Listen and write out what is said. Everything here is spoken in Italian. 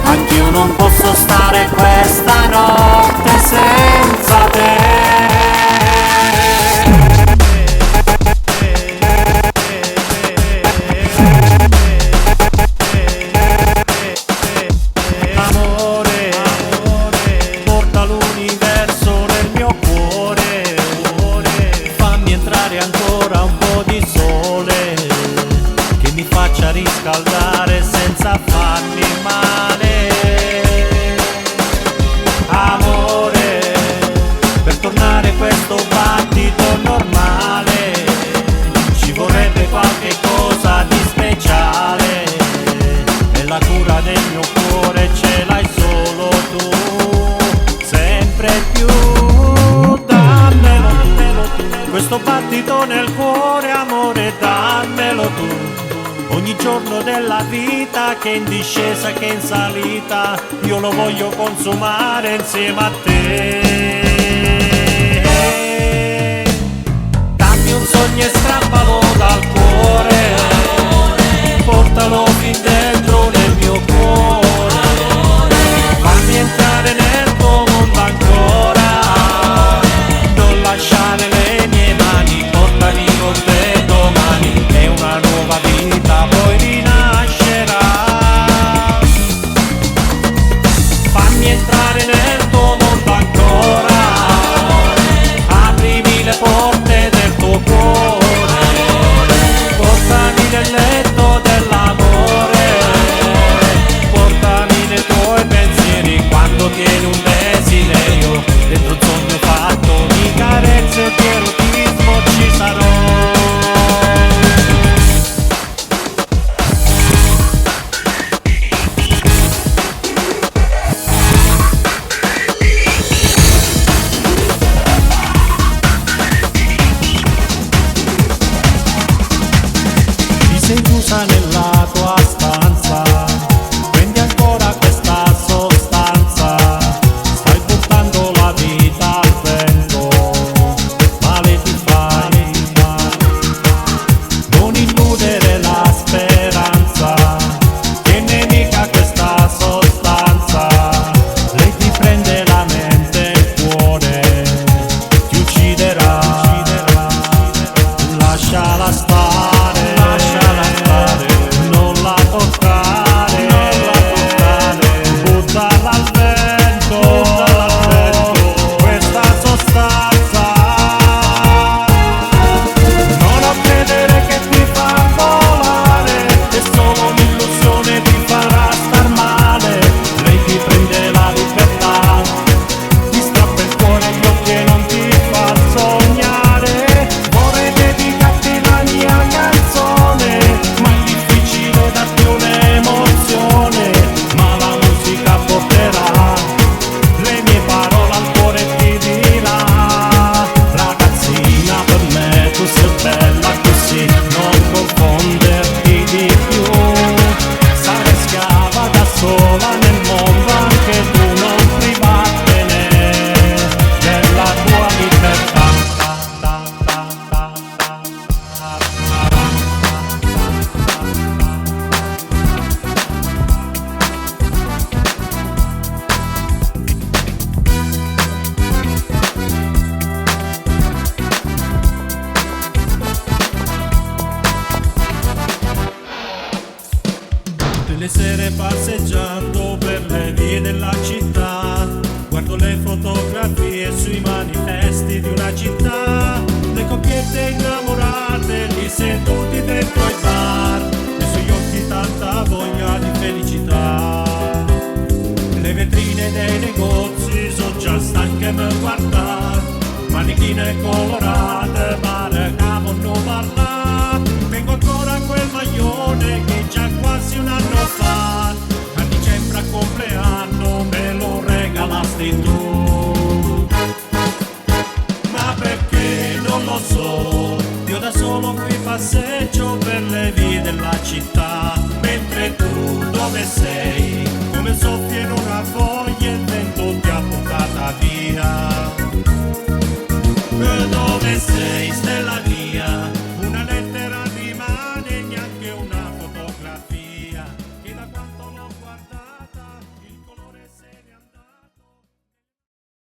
Anch'io non posso stare questa notte senza te. Ancora un po' di sole che mi faccia riscaldare senza farmi male. Amore, per tornare questo battito normale ci vorrebbe qualche cosa di speciale, e la cura del mio cuore ce l'hai solo tu, sempre più. Questo battito nel cuore, amore, dammelo tu. Ogni giorno della vita, che in discesa che in salita, io lo voglio consumare insieme a te. Dammi un sogno e strappalo dal cuore, portalo fin dentro nel mio cuore, fammi entrare nel tuo mondo ancora, non lasciare le mie mani, portami con te domani, e una nuova vita poi rinascerà. Fammi entrare nel tuo mondo ancora, aprimi le porte del tuo cuore, portami nel letto dell'amore, portami nei tuoi pensieri quando tieni un desiderio, dentro un sogno fatto di carezze e di erotismo ci sarò. Ti sei chiusa nella tua stanza, prendi ancora questa sostanza, stai buttando la vita al vento, male ti fai, non illudere la speranza, che nemica questa sostanza, lei ti prende la mente e il cuore, ti ucciderà, lasciala stare, non la toccare, buttala al vento, questa sostanza, non credere che ti fa volare, è solo un'illusione, ti farà star male, lei ti prende la libertà, ti strappa il cuore e gli occhi e non ti fa sognare. Vorrei dedicarti la mia canzone, ma è difficile darti un'emozione, ma la musica porterà le mie parole al cuore e ti dirà: ragazzina, per me tu sei bella così, non confonderti di più, sarai schiava da sola nel mondo, anche tu non privartene della tua libertà. Tutte le sere passeggiando per le vie della città, guardo le fotografie sui manifesti di una città, le coppiette innamorate lì seduti dentro ai bar, e sugli occhi tanta voglia di felicità. Le vetrine dei negozi sono già stanche di guardare, manichine colorate pare che non parlare. Vengo ancora a quel maglione che già quasi un anno fa, a dicembre a compleanno me lo regalasti tu. Ma perché non lo so, io da solo qui passeggio per le vie della città, mentre tu dove sei, come soffia in una foto